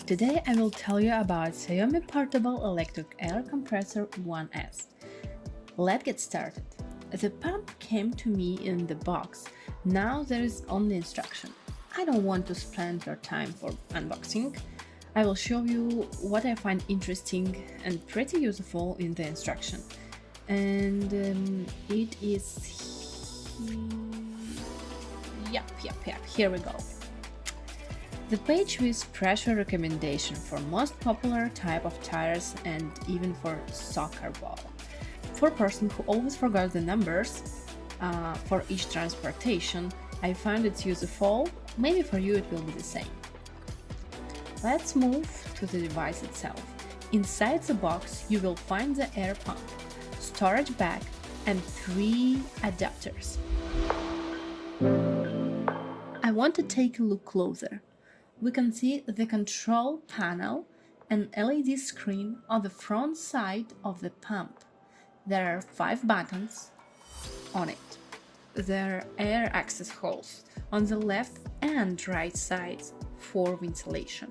Today I will tell you about Xiaomi Portable Electric Air Compressor 1S. Let's get started. The pump came to me in the box. Now there is only instruction. I don't want to spend your time for unboxing. I will show you what I find interesting and pretty useful in the instruction. And it is... Yep, here we go. The page with pressure recommendation for most popular type of tires and even for soccer ball. For a person who always forgot the numbers for each transportation, I find it useful. Maybe for you it will be the same. Let's move to the device itself. Inside the box you will find the air pump, storage bag and 3 adapters. I want to take a look closer. We can see the control panel and LED screen on the front side of the pump. There are 5 buttons on it. There are air access holes on the left and right sides for ventilation.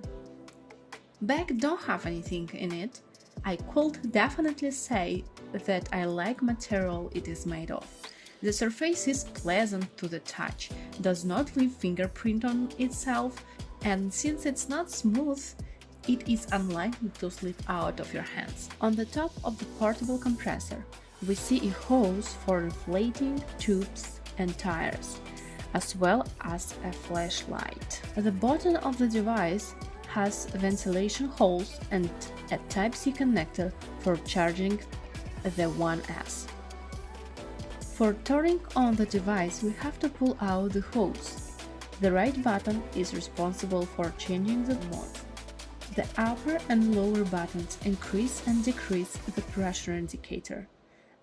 Bag don't have anything in it. I could definitely say that I like material it is made of. The surface is pleasant to the touch, does not leave fingerprint on itself, and since it's not smooth, it is unlikely to slip out of your hands. On the top of the portable compressor, we see a hose for inflating tubes and tires, as well as a flashlight. At the bottom of the device has ventilation holes and a Type-C connector for charging the 1S. For turning on the device, we have to pull out the hose. The right button is responsible for changing the mode. The upper and lower buttons increase and decrease the pressure indicator.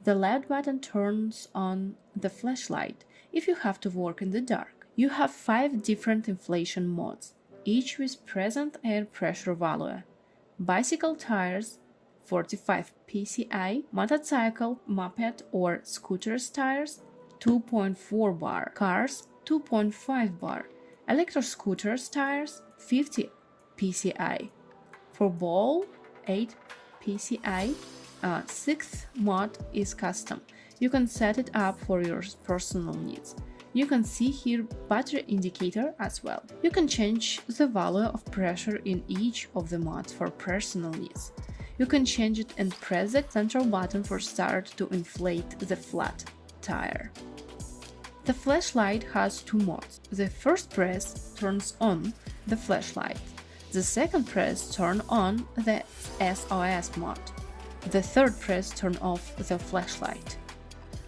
The left button turns on the flashlight if you have to work in the dark. You have 5 different inflation modes, each with present air pressure value. Bicycle tires 45 psi, motorcycle, moped or scooters tires 2.4 bar, cars 2.5 bar, electric scooters tires 50 psi, for ball 8 psi. 6th mod is custom. You can set it up for your personal needs. You can see here battery indicator as well. You can change the value of pressure in each of the mods for personal needs. You can change it and press the central button for start to inflate the flat tire. The flashlight has 2 modes. The first press turns on the flashlight. The second press turns on the SOS mode. The third press turns off the flashlight.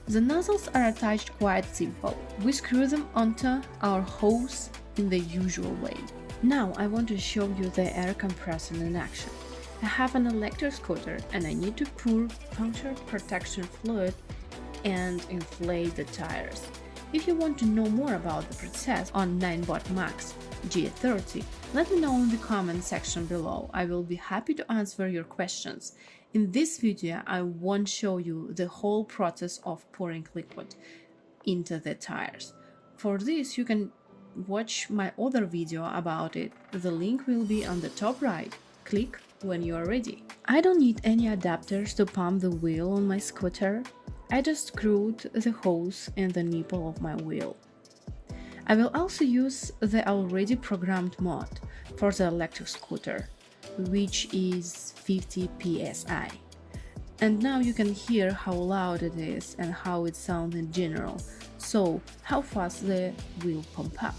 The nozzles are attached quite simple. We screw them onto our hose in the usual way. Now I want to show you the air compressor in action. I have an electric scooter and I need to pour puncture protection fluid and inflate the tires. If you want to know more about the process on 9bot Max G30, let me know in the comment section below. I will be happy to answer your questions. In this video, I won't show you the whole process of pouring liquid into the tires. For this, you can watch my other video about it. The link will be on the top right. Click when you are ready. I don't need any adapters to pump the wheel on my scooter. I just screwed the hose in the nipple of my wheel. I will also use the already programmed mod for the electric scooter, which is 50 psi. And now you can hear how loud it is and how it sounds in general, so how fast the wheel pump up.